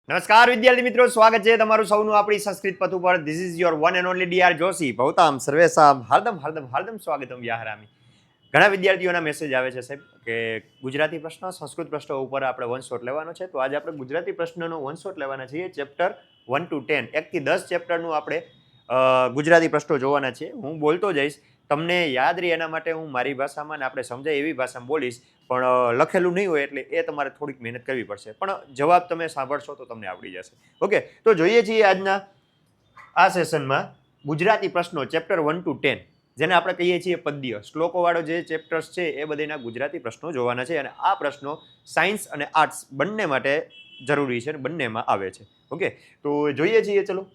નમસ્કાર વિદ્યાર્થી મિત્રો, સ્વાગત છે તમારું સૌનું આપણી સંસ્કૃત પથ ઉપર. This is your one and only DR Joshi. ભવતામ સર્વેસામ હાર્દમ હાર્દમ હાર્દમ સ્વાગતમ વ્યાહરામી. ઘણા વિદ્યાર્થીઓના મેસેજ આવે છે સાહેબ કે ગુજરાતી પ્રશ્ન, સંસ્કૃત પ્રશ્ન ઉપર આપણે વન શોટ લેવાનો છે. તો આજે આપણે ગુજરાતી પ્રશ્નનો વન શોટ લેવાના છીએ. ચેપ્ટર 1 to 10, 1 થી 10 ચેપ્ટરનું આપણે ગુજરાતી પ્રશ્નો જોવાના છીએ. હું બોલતો જઈશ, તમને યાદ રહે એના માટે હું મારી ભાષામાં ને આપણે સમજાય એવી ભાષામાં બોલીશ, પણ લખેલું નહીં હોય એટલે એ તમારે થોડીક મહેનત કરવી પડશે. પણ જવાબ તમે સાંભળશો તો તમને આવડી જશે. ઓકે, તો જોઈએ છીએ આજના આ સેશનમાં ગુજરાતી પ્રશ્નો ચેપ્ટર 1 to 10, જેને આપણે કહીએ છીએ પદ્ય શ્લોકોવાળો જે ચેપ્ટર્સ છે એ બધાના ગુજરાતી પ્રશ્નો જોવાના છે. અને આ પ્રશ્નો સાયન્સ અને આર્ટ્સ બંને માટે જરૂરી છે અને બંનેમાં આવે છે. ઓકે, તો જોઈએ છીએ. ચલો,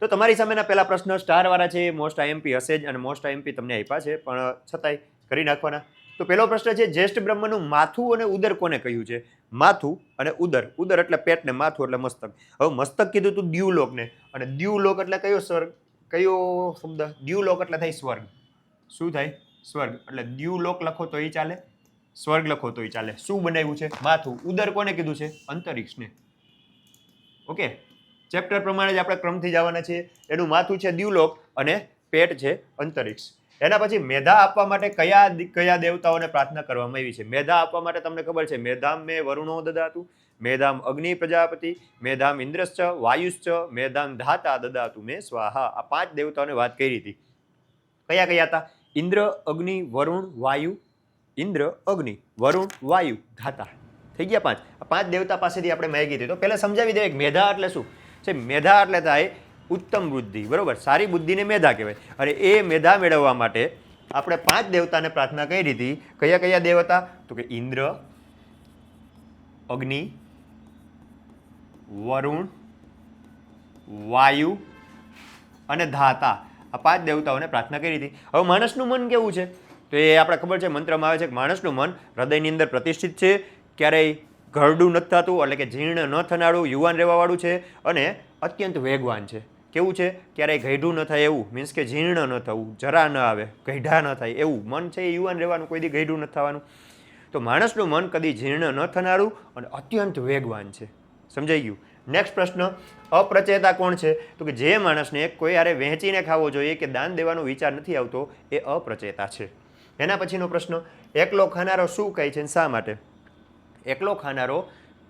તો તમારી સામેના પહેલા પ્રશ્ન સ્ટારવાળા છે. મોસ્ટ આઈએમપી હશે જ અને મોસ્ટ આઈએમપી તમને આપ્યા છે, પણ છતાંય કરી નાખવાના. તો પહેલો પ્રશ્ન છે, જ્યેષ્ઠ બ્રહ્મનું માથું અને ઉદર કોને કહ્યું છે? માથું અને ઉદર. ઉદર એટલે પેટ ને માથું એટલે મસ્તક. હવે મસ્તક કીધું તું દ્યુલોકને, અને દ્યુલોક એટલે કયો સ્વર્ગ, કયો શબ્દ? દ્યુલોક એટલે થાય સ્વર્ગ. શું થાય? સ્વર્ગ. એટલે દ્યુલોક લખો તો એ ચાલે, સ્વર્ગ લખો તો એ ચાલે. શું બનાવ્યું છે? માથું. ઉદર કોને કીધું છે? અંતરિક્ષને. ઓકે, ચેપ્ટર પ્રમાણે જ આપણે ક્રમથી જવાના છીએ. એનું માથું છે દ્યુલોક અને પેટ છે અંતરિક્ષ. એના પછી મેધા આપવા માટે કયા દેવતાઓને પ્રાર્થના કરવામાં આવી છે? મેધા આપવા માટે તમને ખબર છે, મેધામ મેં વરુણો દદાતું, મેધામ અગ્નિ પ્રજાપતિ, મેધામ ઇન્દ્રશ્ચ, વાયુશ્ચ, મેધામ ધાતા દદાતું મેં સ્વાહા. આ 5 દેવતાઓને વાત કરી હતી. કયા કયા હતા? ઇન્દ્ર, અગ્નિ, વરુણ, વાયુ. ઇન્દ્ર, અગ્નિ, વરુણ, વાયુ, ધાતા. થઈ ગયા 5. આ 5 દેવતા પાસેથી આપણે માગી હતી. તો પહેલા સમજાવી દઈએ કે મેધા એટલે શું છે. મેધા એટલે થાય ઉત્તમ બુદ્ધિ, બરોબર? સારી બુદ્ધિને મેધા કહેવાય. અને એ મેધા મેળવવા માટે આપણે 5 દેવતાને પ્રાર્થના કરી હતી. કયા કયા દેવતા? તો કે ઇન્દ્ર, અગ્નિ, વરુણ, વાયુ અને ધાતા. આ 5 દેવતાઓને પ્રાર્થના કરી હતી. હવે માણસનું મન કેવું છે? તો એ આપણે ખબર છે, મંત્રમાં આવે છે કે માણસનું મન હૃદયની અંદર પ્રતિષ્ઠિત છે, ક્યારેય ઘરડું નથી થતું, એટલે કે જીર્ણ ન થનારું, યુવાન રહેવાવાળું છે અને અત્યંત વેગવાન છે. કેવું છે? ક્યારેય ગઈઢું ન થાય એવું, મીન્સ કે જીર્ણ ન થવું, જરા ન આવે, ગઈઢા ન થાય એવું મન છે. એ યુવાન રહેવાનું, કોઈ દી ગઈઢું ન થવાનું. તો માણસનું મન કદી જીર્ણ ન થનારું અને અત્યંત વેગવાન છે. સમજાઈ ગયું? નેક્સ્ટ પ્રશ્ન, અપ્રચેતા કોણ છે? તો કે જે માણસને કોઈ હારે વહેંચીને ખાવો જોઈએ કે દાન દેવાનો વિચાર નથી આવતો, એ અપ્રચેતા છે. એના પછીનો પ્રશ્ન, એકલો ખાનારો શું કહે છે, શા માટે? એકલો ખાનારો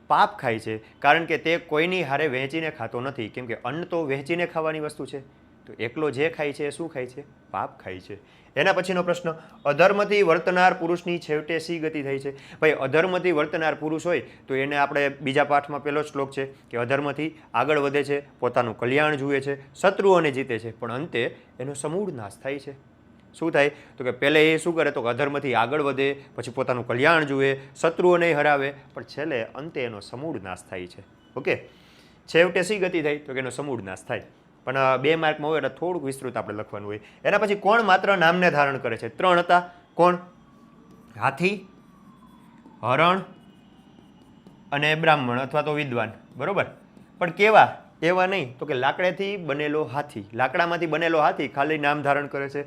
પાપ ખાય છે, કારણ કે તે કોઈની હારે વહેંચીને ખાતો નથી. કેમ કે અન્ન તો વહેંચીને ખાવાની વસ્તુ છે. તો એકલો જે ખાય છે એ શું ખાય છે? પાપ ખાય છે. એના પછીનો પ્રશ્ન, અધર્મથી વર્તનાર પુરુષની છેવટે શી ગતિ થઈ છે? ભાઈ, અધર્મથી વર્તનાર પુરુષ હોય તો એને આપણે બીજા પાઠમાં પહેલો શ્લોક છે કે અધર્મથી આગળ વધે છે, પોતાનું કલ્યાણ જુએ છે, શત્રુઓને જીતે છે, પણ અંતે એનો સમૂળ નાશ થાય છે. શું થાય? તો કે પહેલે એ શું કરે? તો કે અધર્મથી આગળ વધે, પછી પોતાનું કલ્યાણ જુએ, શત્રુઓને હરાવે, પણ છેલ્લે અંતે એનો સમૂળ નાશ થાય છે. ઓકે, છેવટે શી ગતિ થાય? તો કે એનો સમૂળ નાશ થાય. પણ 2 માર્કમાં હોય એટલે થોડુંક વિસ્તૃત આપણે લખવાનું હોય. એના પછી કોણ માત્ર નામને ધારણ કરે છે? 3 હતા. કોણ? હાથી, હરણ અને બ્રાહ્મણ અથવા તો વિદ્વાન, બરોબર? પણ કેવા? એવા નહીં. તો કે લાકડાથી બનેલો હાથી, લાકડામાંથી બનેલો હાથી ખાલી નામ ધારણ કરે છે.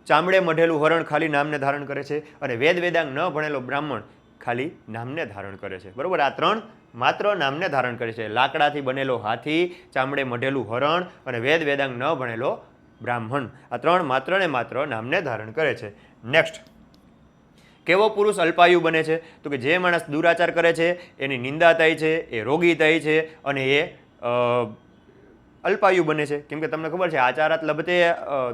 ચામડે મઢેલું હરણ ખાલી નામને ધારણ કરે છે. અને વેદ વેદાંગ ન ભણેલો બ્રાહ્મણ ખાલી નામને ધારણ કરે છે. બરોબર? આ 3 માત્ર નામને ધારણ કરે છે. લાકડાથી બનેલો હાથી, ચામડે મઢેલું હરણ અને વેદ વેદાંગ ન ભણેલો બ્રાહ્મણ. આ 3 માત્ર ને માત્ર નામને ધારણ કરે છે. નેક્સ્ટ, કેવો પુરુષ અલ્પાયુ બને છે? તો કે જે માણસ દુરાચાર કરે છે, એની નિંદા થાય છે, એ રોગી થાય છે અને એ અલ્પાયુ બને છે. કેમ કે તમને ખબર છે, આચારાત લભતે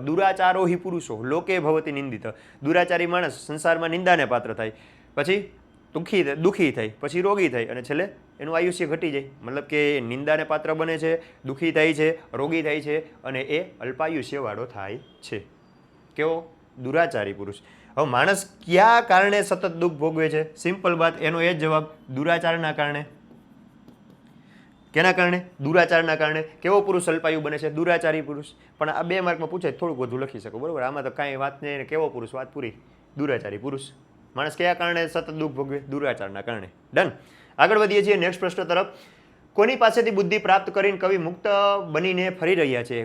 દુરાચારો હિ પુરુષો લોકે ભવતી નિંદિત. દુરાચારી માણસ સંસારમાં નિંદાને પાત્ર થાય, પછી દુઃખી થાય, પછી રોગી થાય અને છેલ્લે એનું આયુષ્ય ઘટી જાય. મતલબ કે નિંદાને પાત્ર બને છે, દુઃખી થાય છે, રોગી થાય છે અને એ અલ્પાયુષ્યવાળો થાય છે. કેવો? દુરાચારી પુરુષ. હવે માણસ કયા કારણે સતત દુઃખ ભોગવે છે? સિમ્પલ વાત, એનો એ જ જવાબ, દુરાચારના કારણે. કેના કારણે? દુરાચારના કારણે. કેવો પુરુષ અલ્પાયુ બને છે? દુરાચારી પુરુષ. પણ આ 2 માર્કમાં પૂછે થોડુંક વધુ લખી શકો, બરોબર? આમાં તો કાંઈ વાત નહીં. કેવો પુરુષ, વાત પૂરી. દુરાચારી પુરુષ. માણસ કયા કારણે સતત દુઃખ ભોગવે? દુરાચારના કારણે. ડન. આગળ વધીએ છીએ નેક્સ્ટ પ્રશ્ન તરફ. કોની પાસેથી બુદ્ધિ પ્રાપ્ત કરીને કવિ મુક્ત બનીને ફરી રહ્યા છે?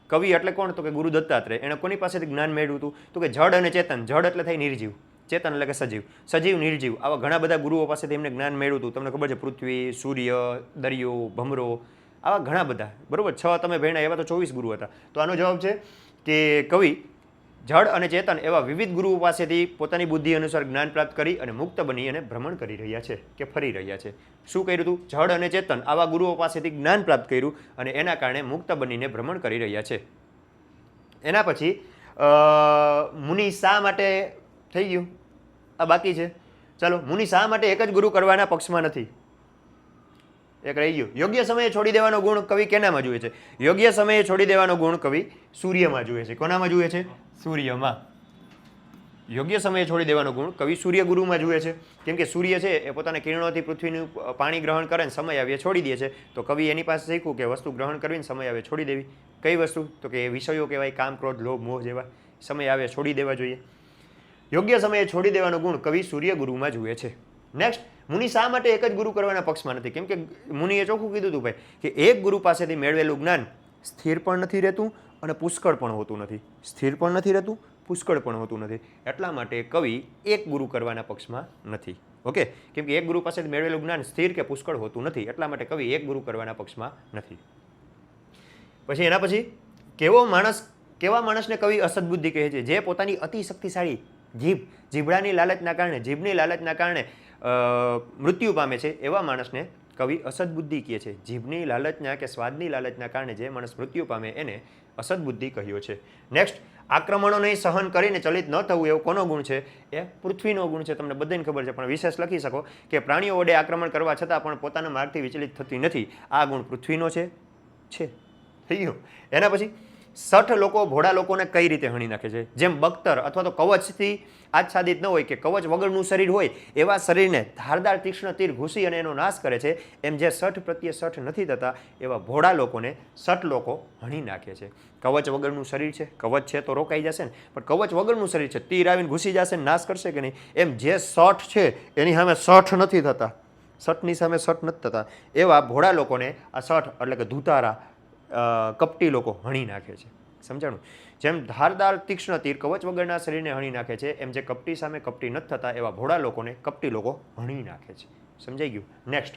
કવિ એટલે કોણ? તો કે ગુરુ દત્તાત્રેય. એણે કોની પાસેથી જ્ઞાન મેળવ્યું હતું? તો કે જડ અને ચેતન. જડ એટલે થાય નિર્જીવ, ચેતન એટલે કે સજીવ, સજીવ નિર્જીવ, આવા ઘણા બધા ગુરુઓ પાસેથી એમને જ્ઞાન મેળવ્યું હતું. તમને ખબર છે પૃથ્વી, સૂર્ય, દરિયો, ભમરો, આવા ઘણા બધા, બરોબર. 6 તમે ભણ્યા એવા તો 24 ગુરુ હતા. તો આનો જવાબ છે કે કવિ જળ અને ચેતન એવા વિવિધ ગુરુઓ પાસેથી પોતાની બુદ્ધિ અનુસાર જ્ઞાન પ્રાપ્ત કરી અને મુક્ત બની અને ભ્રમણ કરી રહ્યા છે કે ફરી રહ્યા છે. શું કર્યું હતું? જળ અને ચેતન આવા ગુરુઓ પાસેથી જ્ઞાન પ્રાપ્ત કર્યું અને એના કારણે મુક્ત બનીને ભ્રમણ કરી રહ્યા છે. એના પછી મુનિ શા માટે થઈ ગયું? આ બાકી છે. ચાલો, મુનિ શા માટે એક જ ગુરુ કરવાના પક્ષમાં નથી? એક રહી ગયું. યોગ્ય સમયે છોડી દેવાનો ગુણ કવિ કેનામાં જુએ છે? યોગ્ય સમયે છોડી દેવાનો ગુણ કવિ સૂર્યમાં જુએ છે. કોનામાં જુએ છે? સૂર્યમાં. યોગ્ય સમયે છોડી દેવાનો ગુણ કવિ સૂર્ય ગુરુમાં જુએ છે. કેમ કે સૂર્ય છે એ પોતાના કિરણોથી પૃથ્વીનું પાણી ગ્રહણ કરે ને સમય આવે છોડી દે છે. તો કવિ એની પાસે શીખવું કે વસ્તુ ગ્રહણ કરવીને સમય આવે છોડી દેવી. કઈ વસ્તુ? તો કે વિષયો કહેવાય, કામ, ક્રોધ, લોભ, મોહ જેવા. સમય આવે છોડી દેવા જોઈએ. યોગ્ય સમયે છોડી દેવાનો ગુણ કવિ સૂર્ય ગુરુમાં જુએ છે. નેક્સ્ટ, મુનિ શા માટે એક જ ગુરુ કરવાના પક્ષમાં નથી? કેમ કે મુનિએ ચોખ્ખું કીધું હતું ભાઈ કે એક ગુરુ પાસેથી મેળવેલું જ્ઞાન સ્થિર પણ નથી રહેતું અને પુષ્કળ પણ હોતું નથી. સ્થિર પણ નથી રહેતું, પુષ્કળ પણ હોતું નથી. એટલા માટે કવિ એક ગુરુ કરવાના પક્ષમાં નથી. ઓકે, કેમ કે એક ગુરુ પાસેથી મેળવેલું જ્ઞાન સ્થિર કે પુષ્કળ હોતું નથી. એટલા માટે કવિ એક ગુરુ કરવાના પક્ષમાં નથી. પછી એના પછી કેવા માણસને કવિ અસદબુદ્ધિ કહે છે? જે પોતાની અતિ શક્તિશાળી જીભડાની લાલચના કારણે, જીભની લાલચના કારણે મૃત્યુ પામે છે એવા માણસને કવિ અસદબુદ્ધિ કહે છે. જીભની લાલચના કે સ્વાદની લાલચના કારણે જે માણસ મૃત્યુ પામે એને અસદબુદ્ધિ કહ્યો છે. નેક્સ્ટ, આક્રમણોને સહન કરીને ચલિત ન થવું એવો કોનો ગુણ છે? એ પૃથ્વીનો ગુણ છે. તમને બધાને ખબર છે, પણ વિશેષ લખી શકો કે પ્રાણીઓ વડે આક્રમણ કરવા છતાં પણ પોતાના માર્ગથી વિચલિત થતી નથી. આ ગુણ પૃથ્વીનો છે. થઈ ગયું. એના પછી સઠ લોકો ભોળા લોકોને કઈ રીતે હણી નાખે છે? જેમ બખ્તર અથવા તો કવચથી આચ્છાદિત ન હોય કે કવચ વગરનું શરીર હોય એવા શરીરને ધારદાર તીક્ષ્ણ તીર ઘૂસી અને એનો નાશ કરે છે, એમ જે સઠ પ્રત્યે સઠ નથી થતા એવા ભોળા લોકોને સઠ લોકો હણી નાખે છે. કવચ વગરનું શરીર છે, કવચ છે તો રોકાઈ જશે ને, પણ કવચ વગરનું શરીર છે, તીર આવીને ઘૂસી જશે ને નાશ કરશે કે નહીં, એમ જે સઠ છે એની સામે સઠ નથી થતા, સઠની સામે સઠ નથી થતા એવા ભોળા લોકોને આ સઠ એટલે કે ધૂતારા કપટી લોકો હણી નાખે છે. સમજાણું? જેમ ધારદાર તીક્ષ્ણ તીર કવચ વગરના શરીરને હણી નાખે છે, એમ જે કપટી સામે કપટી નથી થતા એવા ભોળા લોકોને કપટી લોકો હણી નાખે છે. સમજાઈ ગયું? નેક્સ્ટ,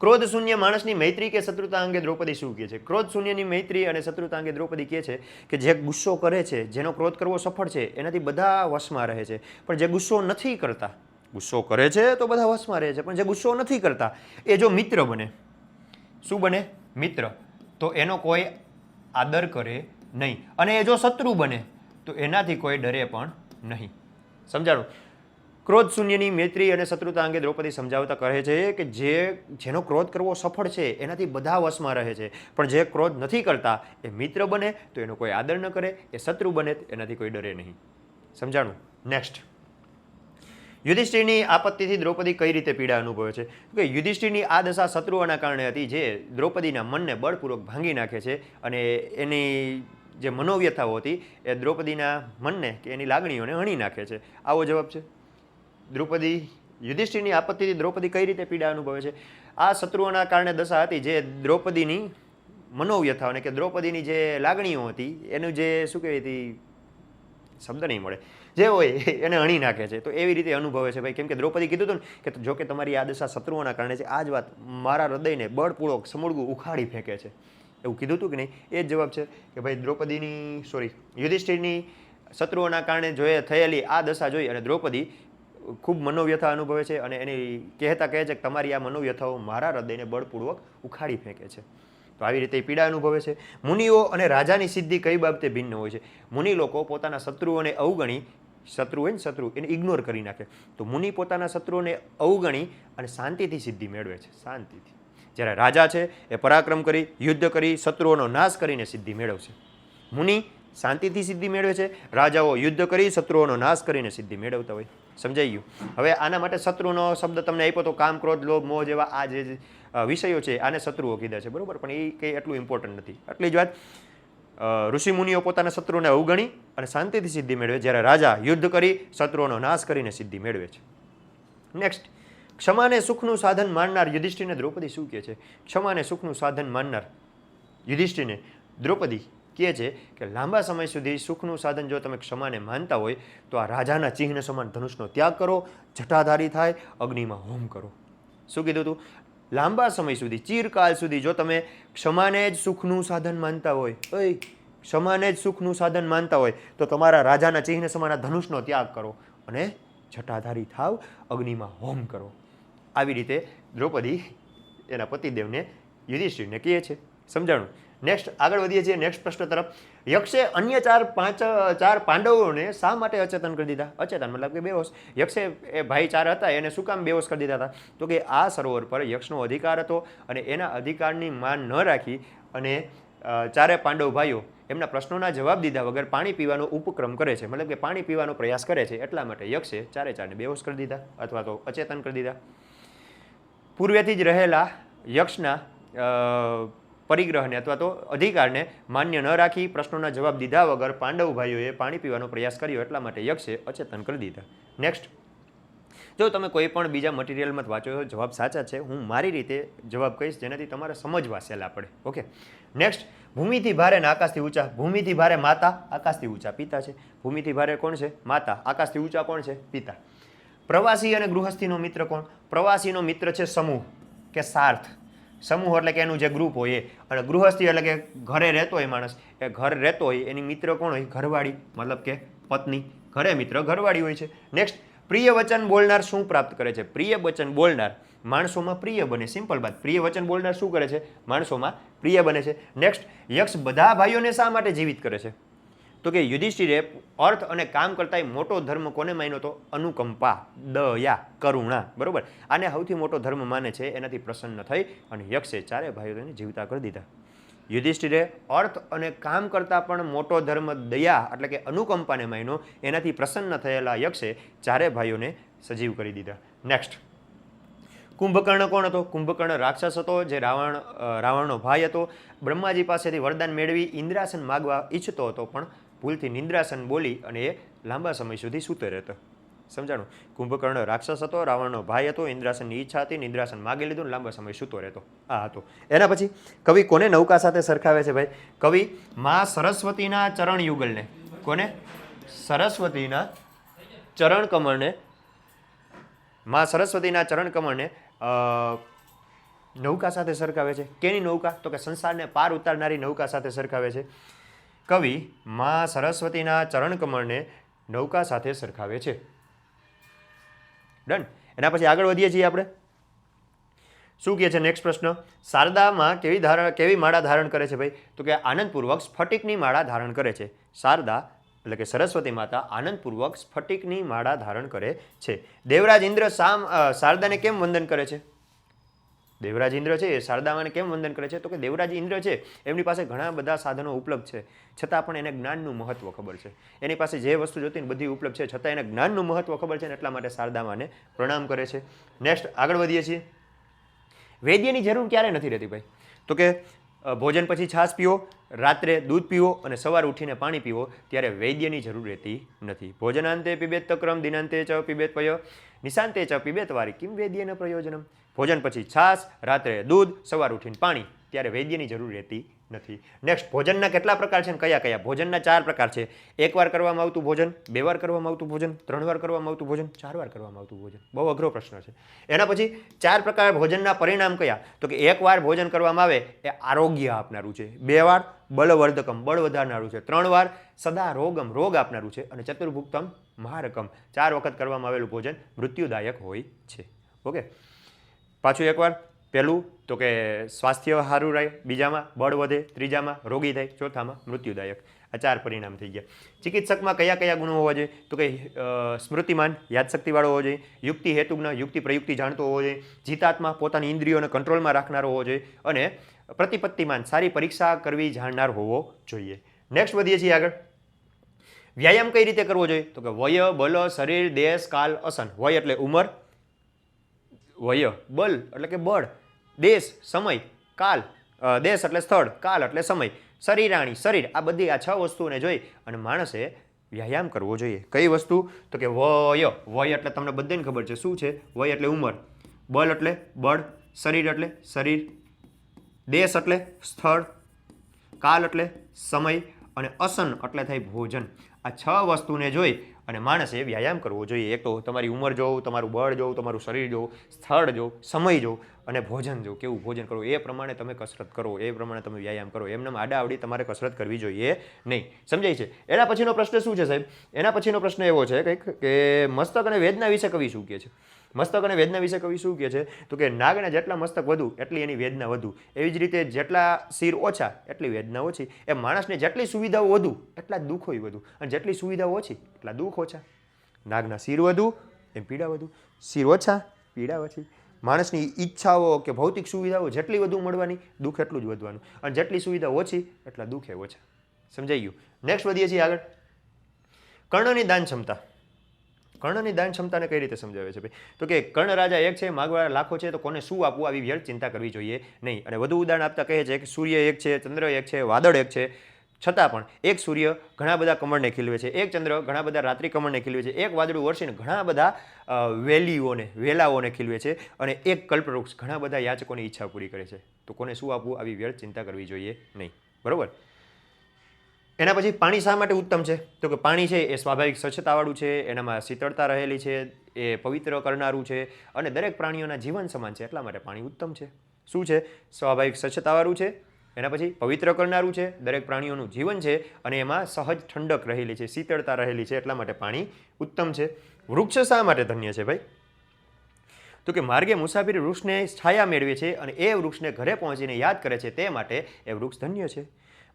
ક્રોધ શૂન્ય માણસની મૈત્રી કે શત્રુતા અંગે દ્રૌપદી શું કહે છે? ક્રોધ શૂન્યની મૈત્રી અને શત્રુતા અંગે દ્રૌપદી કહે છે કે જે ગુસ્સો કરે છે, જેનો ક્રોધ કરવો સફળ છે, એનાથી બધા વશમાં રહે છે. પણ જે ગુસ્સો નથી કરતા, ગુસ્સો કરે છે તો બધા વશમાં રહે છે, પણ જે ગુસ્સો નથી કરતા એ જો મિત્ર બને, શું બને? મિત્ર, તો એનો કોઈ આદર કરે નહીં. અને એ જો શત્રુ બને તો એનાથી કોઈ ડરે પણ નહીં. સમજાણું? ક્રોધ શૂન્યની મૈત્રી અને શત્રુતા અંગે દ્રૌપદી સમજાવતા કહે છે કે જેનો ક્રોધ કરવો સફળ છે એનાથી બધા વશમાં રહે છે, પણ જે ક્રોધ નથી કરતા એ મિત્ર બને તો એનો કોઈ આદર ન કરે, એ શત્રુ બને એનાથી કોઈ ડરે નહીં. સમજાણું? નેક્સ્ટ, યુધિષ્ઠિરની આપત્તિથી દ્રૌપદી કઈ રીતે પીડા અનુભવે છે? કે યુધિષ્ઠિરની આ દશા શત્રુઓના કારણે હતી જે દ્રૌપદીના મનને બળપૂર્વક ભાંગી નાખે છે અને એની જે મનોવ્યથાઓ હતી એ દ્રૌપદીના મનને કે એની લાગણીઓને હણી નાખે છે. આવો જવાબ છે. યુધિષ્ઠિરની આપત્તિથી દ્રૌપદી કઈ રીતે પીડા અનુભવે છે? આ શત્રુઓના કારણે દશા હતી જે દ્રૌપદીની મનોવ્યથાઓને કે દ્રૌપદીની જે લાગણીઓ હતી એનું જે શું કહેવાય હતી, શબ્દ નહીં મળે, જે હોય એને હણી નાખે છે. તો એવી રીતે અનુભવે છે ભાઈ. કેમ કે દ્રૌપદી કીધું હતું ને કે જો કે તમારી આ દશા શત્રુઓના કારણે છે, આ જ વાત મારા હૃદયને બળપૂર્વક સમૂળગું ઉખાડી ફેંકે છે, એવું કીધું હતું કે નહીં? એ જ જવાબ છે કે ભાઈ યુધિષ્ઠિરની શત્રુઓના કારણે થયેલી આ દશા જોઈ અને દ્રૌપદી ખૂબ મનોવ્યથા અનુભવે છે અને એની કહે છે કે તમારી આ મનોવ્યથાઓ મારા હૃદયને બળપૂર્વક ઉખાડી ફેંકે છે. તો આવી રીતે પીડા અનુભવે છે. મુનિઓ અને રાજાની સિદ્ધિ કઈ બાબતે ભિન્ન હોય છે? મુનિ લોકો પોતાના શત્રુઓને અવગણી, શત્રુ હોય ને શત્રુ, એને ઇગ્નોર કરી નાખે. તો મુનિ પોતાના શત્રુઓને અવગણી અને શાંતિથી સિદ્ધિ મેળવે છે, શાંતિથી. જ્યારે રાજા છે એ પરાક્રમ કરી, યુદ્ધ કરી, શત્રુઓનો નાશ કરીને સિદ્ધિ મેળવશે. મુનિ શાંતિથી સિદ્ધિ મેળવે છે, રાજાઓ યુદ્ધ કરી, શત્રુઓનો નાશ કરીને સિદ્ધિ મેળવતા હોય. સમજાઈ ગયું? હવે આના માટે શત્રુનો શબ્દ તમને આપ્યો તો કામ, ક્રોધ, લોભ, મોહ જેવા આ જે વિષયો છે આને શત્રુઓ કીધા છે, બરોબર? પણ એ કંઈ એટલું ઇમ્પોર્ટન્ટ નથી. આટલી જ વાત. ઋષિમુનિઓ પોતાના શત્રુને અવગણી અને શાંતિથી સિદ્ધિ મેળવે, જ્યારે રાજા યુદ્ધ કરી, શત્રુઓનો નાશ કરીને સિદ્ધિ મેળવે છે. નેક્સ્ટ, ક્ષમાને સુખનું સાધન માનનાર યુધિષ્ઠિરને દ્રૌપદી શું કહે છે? ક્ષમાને સુખનું સાધન માનનાર યુધિષ્ઠિરને દ્રૌપદી કહે છે કે લાંબા સમય સુધી સુખનું સાધન જો તમે ક્ષમાને માનતા હોય તો આ રાજાના ચિહ્ન સમાન ધનુષનો ત્યાગ કરો, જટાધારી થાય, અગ્નિમાં હોમ કરો. શું કીધું તું? લાંબા સમય સુધી, ચિરકાલ સુધી જો તમે ક્ષમાને જ સુખનું સાધન માનતા હોય, ક્ષમાને જ સુખનું સાધન માનતા હોય તો તમારા રાજાના ચિહ્ન સમાન આ ધનુષનો ત્યાગ કરો અને જટાધારી થાવ, અગ્નિમાં હોમ કરો. આવી રીતે દ્રૌપદી એના પતિદેવને યુધિષ્ઠિરને કહે છે. સમજાણું? નેક્સ્ટ આગળ વધીએ છીએ નેક્સ્ટ પ્રશ્ન તરફ. યક્ષે અન્ય ચાર પાંડવોને શા માટે અચેતન કરી દીધા? અચેતન મતલબ કે બેહોશ. યક્ષે એ ભાઈ 4 હતા એને શું કામ બેહોશ કરી દીધા હતા? તો કે આ સરોવર પર યક્ષનો અધિકાર હતો અને એના અધિકારની માન ન રાખી અને ચારે પાંડવ ભાઈઓ એમના પ્રશ્નોના જવાબ દીધા વગર પાણી પીવાનો ઉપક્રમ કરે છે, મતલબ કે પાણી પીવાનો પ્રયાસ કરે છે. એટલા માટે યક્ષે ચારેને બેહોશ કરી દીધા અથવા તો અચેતન કરી દીધા. પૂર્વેથી જ રહેલા યક્ષના પરિગ્રહને અથવા તો અધિકારને માન્ય ન રાખી પ્રશ્નોના જવાબ દીધા વગર પાંડવ ભાઈઓએ પાણી પીવાનો પ્રયાસ કર્યો, એટલા માટે યક્ષે અચેતન કરી દીધા. નેક્સ્ટ, જો તમે કોઈ પણ બીજા મટીરિયલમાં વાંચો તો જવાબ સાચા છે. હું મારી રીતે જવાબ કહીશ જેનાથી તમારે સમજવા સહેલા પડે. ઓકે. નેક્સ્ટ, ભૂમિથી ભારે ને આકાશથી ઊંચા. ભૂમિથી ભારે માતા, આકાશથી ઊંચા પિતા છે. ભૂમિથી ભારે કોણ છે? માતા. આકાશથી ઊંચા કોણ છે? પિતા. પ્રવાસી અને ગૃહસ્થીનો મિત્ર કોણ? પ્રવાસીનો મિત્ર છે સમૂહ કે સાર્થ. સમૂહ એટલે કે એનું જે ગ્રુપ હોય એ, અને ગૃહસ્થી એટલે કે ઘરે રહેતો હોય માણસ, એ ઘર રહેતો હોય એની મિત્ર કોણ હોય? ઘરવાળી, મતલબ કે પત્ની. ઘરે મિત્ર ઘરવાળી હોય છે. નેક્સ્ટ, પ્રિય વચન બોલનાર શું પ્રાપ્ત કરે છે? પ્રિય વચન બોલનાર માણસોમાં પ્રિય બને. સિમ્પલ વાત. પ્રિય વચન બોલનાર શું કરે છે? માણસોમાં પ્રિય બને છે. નેક્સ્ટ, યક્ષ બધા ભાઈઓને શા માટે જીવિત કરે છે? તો કે યુધિષ્ઠિરે અર્થ અને કામ કરતાં મોટો ધર્મ કોને માન્યો તો? અનુકંપા, દયા, કરુણા. બરોબર. આને સૌથી મોટો ધર્મ માને છે. એનાથી પ્રસન્ન થઈ અને યક્ષે ચારે ભાઈઓને જીવતા કરી દીધા. યુધિષ્ઠિરે અર્થ અને કામ કરતાં પણ મોટો ધર્મ દયા એટલે કે અનુકંપાને માન્યો. એનાથી પ્રસન્ન થયેલા યક્ષે ચારે ભાઈઓને સજીવ કરી દીધા. નેક્સ્ટ, કુંભકર્ણ કોણ હતો? કુંભકર્ણ રાક્ષસ હતો જે રાવણનો ભાઈ હતો. બ્રહ્માજી પાસેથી વરદાન મેળવી ઇન્દ્રાસન માગવા ઈચ્છતો હતો, પણ ભૂલથી નિંદ્રાસન બોલી અને એ લાંબા સમય સુધી સૂતો રહેતો. સમજાણું? કુંભકર્ણ રાક્ષસ હતો, રાવણનો ભાઈ હતો, ઇન્દ્રાસનની ઈચ્છા હતી, નિંદ્રાસન માગી લીધું, લાંબા સમય સૂતો રહેતો. આ હતો. એના પછી કવિ કોને નૌકા સાથે સરખાવે છે ભાઈ? કવિ માં સરસ્વતીના ચરણ યુગલને. કોને? સરસ્વતીના ચરણ કમળને. માં સરસ્વતીના ચરણ કમળને નૌકા સાથે સરખાવે છે. કેની નૌકા? તો કે સંસારને પાર ઉતારનારી નૌકા સાથે સરખાવે છે. કવિ માં સરસ્વતીના ચરણ કમળને નૌકા સાથે સરખાવે છે. ડન. એના પછી આગળ વધીએ છીએ આપણે. શું કહે છે નેક્સ્ટ પ્રશ્ન? શારદામાં કેવી માળા ધારણ કરે છે ભાઈ? તો કે આનંદપૂર્વક સ્ફટિકની માળા ધારણ કરે છે. શારદા એટલે કે સરસ્વતી માતા આનંદપૂર્વક સ્ફટિકની માળા ધારણ કરે છે. દેવરાજ ઇન્દ્ર શારદાને કેમ વંદન કરે છે? દેવરાજ ઇન્દ્ર છે એ શારદામાને કેમ વંદન કરે છે? તો કે દેવરાજ ઇન્દ્ર છે એમની પાસે ઘણા બધા સાધનો ઉપલબ્ધ છે, છતાં પણ એને જ્ઞાનનું મહત્વ ખબર છે. એની પાસે જે વસ્તુ જોતી ને બધી ઉપલબ્ધ છે, છતાં એને જ્ઞાનનું મહત્વ ખબર છે ને એટલા માટે શારદામાને પ્રણામ કરે છે. નેક્સ્ટ આગળ વધીએ છીએ. વૈદ્યની જરૂર ક્યારે નથી રહેતી ભાઈ? તો કે ભોજન પછી છાશ પીવો, રાત્રે દૂધ પીવો અને સવાર ઉઠીને પાણી પીવો, ત્યારે વૈદ્યની જરૂર રહેતી નથી. ભોજનાંતે પીબેત તક્રમ, દિનાંતે ચ પીબેત પય, નિશાંતે ચ પીબેત વારી, કિમ વૈદ્યના પ્રયોજનમ. ભોજન પછી છાશ, રાત્રે દૂધ, સવાર ઉઠીને પાણી, ત્યારે વૈદ્યની જરૂર રહેતી નથી. નેક્સ્ટ, ભોજનના કેટલા પ્રકાર છે? કયા કયા? ભોજનના 4 પ્રકાર છે. 1 વાર કરવામાં આવતું ભોજન, 2 વાર કરવામાં આવતું ભોજન, 3 વાર કરવામાં આવતું ભોજન, 4 વાર કરવામાં આવતું ભોજન. બહુ અઘરો પ્રશ્ન છે. એના પછી 4 પ્રકાર ભોજનના પરિણામ કયા? તો કે 1 વાર ભોજન કરવામાં આવે એ આરોગ્ય આપનારું છે, 2 વાર બળવર્ધકમ, બળ વધારનારું છે, 3 વાર સદા રોગમ, રોગ આપનારું છે, અને ચતુર્ભુક્તમ મહારકમ, 4 વખત કરવામાં આવેલું ભોજન મૃત્યુદાયક હોય છે. ઓકે. પાછું એકવાર. પહેલું તો કે સ્વાસ્થ્ય સારું રહે, બીજામાં બળ વધે, ત્રીજામાં રોગી થાય, ચોથામાં મૃત્યુદાયક. આ 4 પરિણામ થઈ ગયા. ચિકિત્સકમાં કયા કયા ગુણો હોવા જોઈએ? તો કે સ્મૃતિમાન, યાદશક્તિવાળો હોવો જોઈએ, યુક્તિ હેતુજ્ઞ, યુક્તિ પ્રયુક્તિ જાણતો હોવો જોઈએ, જીતાત્મા, પોતાની ઇન્દ્રિયોને કંટ્રોલમાં રાખનારો હોવો જોઈએ, અને પ્રતિપત્તિમાન, સારી પરીક્ષા કરવી જાણનાર હોવો જોઈએ. નેક્સ્ટ વધીએ છીએ આગળ. વ્યાયામ કઈ રીતે કરવો જોઈએ? તો કે વય, બલ, શરીર, દેશ, કાલ, અસન. વય એટલે ઉંમર, વય, બલ એટલે કે બળ, દેશ સમય, કાલ, દેશ એટલે સ્થળ, કાલ એટલે સમય, શરીરાણી શરીર. આ બધી આ 6 વસ્તુઓને જોઈ અને માણસે વ્યાયામ કરવો જોઈએ. કઈ વસ્તુ? તો કે વય. વય એટલે તમને બધાને ખબર છે શું છે? વય એટલે ઉંમર, બલ એટલે બળ, શરીર એટલે શરીર, દેશ એટલે સ્થળ, કાલ એટલે સમય અને અસન એટલે થાય ભોજન. આ 6 વસ્તુને જોઈ અને માણસે વ્યાયામ કરવો જોઈએ. એક તો તમારી ઉંમર જોવું, તમારું બળ જોવું, તમારું શરીર જોવું, સ્થળ જોવું, સમય જોવું અને ભોજન જોવું, કેવું ભોજન કરવું, એ પ્રમાણે તમે કસરત કરો, એ પ્રમાણે તમે વ્યાયામ કરો. એમને આડા આવડી તમારે કસરત કરવી જોઈએ નહીં. સમજાય છે? એના પછીનો પ્રશ્ન શું છે સાહેબ? એના પછીનો પ્રશ્ન એવો છે કંઈક કે મસ્તક અને વેદના વિશે કવિ શું કહે છે? મસ્તક અને વેદના વિશે કવિ શું કહે છે? તો કે નાગના જેટલા મસ્તક વધુ એટલી એની વેદના વધુ. એવી જ રીતે જેટલા શિર ઓછા એટલી વેદના ઓછી. એમ માણસને જેટલી સુવિધાઓ વધુ એટલા જ દુઃખો વધુ, અને જેટલી સુવિધાઓ ઓછી એટલા દુઃખ ઓછા. નાગના શિર વધુ એમ પીડા વધુ, શિર ઓછા પીડા ઓછી. માણસની ઈચ્છાઓ કે ભૌતિક સુવિધાઓ જેટલી વધુ મળવાની દુઃખ એટલું જ વધવાનું, અને જેટલી સુવિધા ઓછી એટલા દુઃખે ઓછા. સમજાઈ ગયું? નેક્સ્ટ વધીએ છીએ આગળ. કર્ણની દાન ક્ષમતા. કર્ણની દાન ક્ષમતાને કઈ રીતે સમજાવે છે ભાઈ? તો કે કર્ણ રાજા એક છે, માગવા લાખો છે, તો કોને શું આપવું આવી વ્યર્થ ચિંતા કરવી જોઈએ નહીં. અને વધુ ઉદાહરણ આપતા કહે છે કે સૂર્ય એક છે, ચંદ્ર એક છે, વાદળ એક છે, છતાં પણ એક સૂર્ય ઘણા બધા કમળને ખીલવે છે, એક ચંદ્ર ઘણા બધા રાત્રિ કમળને ખીલવે છે, એક વાદળું વરસીને ઘણા બધા વેલાઓને ખીલવે છે, અને એક કલ્પવૃક્ષ ઘણા બધા યાચકોની ઈચ્છા પૂરી કરે છે. તો કોને શું આપવું આવી વ્યર્થ ચિંતા કરવી જોઈએ નહીં. બરોબર? એના પછી પાણી શા માટે ઉત્તમ છે? તો કે પાણી છે એ સ્વાભાવિક સ્વચ્છતાવાળું છે, એનામાં શીતળતા રહેલી છે, એ પવિત્ર કરનારું છે, અને દરેક પ્રાણીઓના જીવન સમાન છે, એટલા માટે પાણી ઉત્તમ છે. શું છે? સ્વાભાવિક સ્વચ્છતાવાળું છે, એના પછી પવિત્ર કરનારું છે, દરેક પ્રાણીઓનું જીવન છે, અને એમાં સહજ ઠંડક રહેલી છે, શીતળતા રહેલી છે, એટલા માટે પાણી ઉત્તમ છે. વૃક્ષ શા માટે ધન્ય છે ભાઈ? તો કે માર્ગે મુસાફરી વૃક્ષને છાયા મેળવે છે, અને એ વૃક્ષને ઘરે પહોંચીને યાદ કરે છે, તે માટે એ વૃક્ષ ધન્ય છે.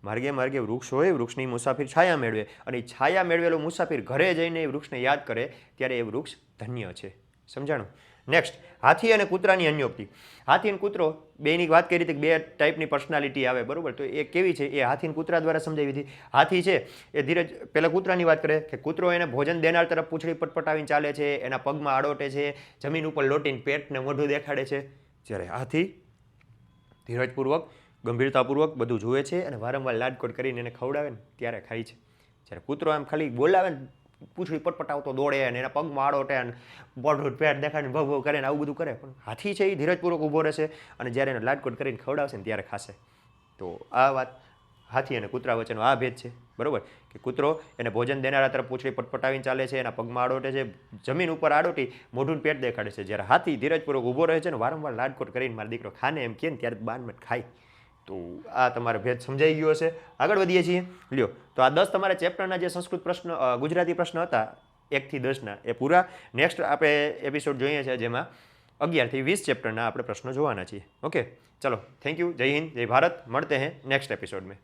માર્ગે વૃક્ષ હોય, વૃક્ષની મુસાફિર છાયા મેળવે, અને છાયા મેળવેલો મુસાફિર ઘરે જઈને એ વૃક્ષને યાદ કરે ત્યારે એ વૃક્ષ ધન્ય છે. સમજાણું? નેક્સ્ટ, હાથી અને કૂતરાની અન્યોક્તિ. હાથી અને કૂતરો બેની વાત કરી હતી કે બે ટાઈપની પર્સનાલિટી આવે, બરોબર? તો એ કેવી છે એ હાથી અને કૂતરા દ્વારા સમજાવી હતી. હાથી છે એ ધીરજ પહેલાં કૂતરાની વાત કરે કે કૂતરો એને ભોજન દેનાર તરફ પૂંછડી પટપટાવીને ચાલે છે, એના પગમાં આડોટે છે, જમીન ઉપર લોટીને પેટને મોઢું દેખાડે છે. જ્યારે હાથી ધીરજપૂર્વક, ગંભીરતાપૂર્વક બધું જુએ છે, અને વારંવાર લાડકોડ કરીને એને ખવડાવે ને ત્યારે ખાય છે. જ્યારે કૂતરો આમ ખાલી બોલાવે ને પૂંછડી પટપટાવતો દોડે, અને એના પગમાં આડોટે, અને બોઢું પેટ દેખાડીને ભવ ભવ કરે ને આવું બધું કરે. પણ હાથી છે એ ધીરજપૂર્વક ઊભો રહેશે, અને જ્યારે એને લાડકોડ કરીને ખવડાવશે ને ત્યારે ખાશે. તો આ વાત હાથી અને કૂતરા વચ્ચેનો આ ભેદ છે. બરોબર? કે કૂતરો એને ભોજન દેનારા તરફ પૂંછડી પટપટાવીને ચાલે છે, એના પગમાં આડોટે છે, જમીન ઉપર આડોટી મોઢું પેટ દેખાડે છે. જ્યારે હાથી ધીરજપૂર્વક ઊભો રહે છે ને વારંવાર લાડકોડ કરીને મારો દીકરો ખાને એમ કહે ને ત્યારે બાનમાં ખાય. તો આ તમારો ભેદ સમજાઈ ગયો હશે. આગળ વધીએ છીએ. લ્યો, તો આ 10 તમારા ચેપ્ટરના જે સંસ્કૃત પ્રશ્ન, ગુજરાતી પ્રશ્ન હતા 1 થી 10ના, એ પૂરા. નેક્સ્ટ આપણે એપિસોડ જોઈએ છીએ જેમાં 11 થી 20 ચેપ્ટરના આપણે પ્રશ્નો જોવાના છીએ. ઓકે, ચલો, થેન્ક યુ. જય હિન્દ, જય ભારત. મળતે હૈ નેક્સ્ટ એપિસોડ में.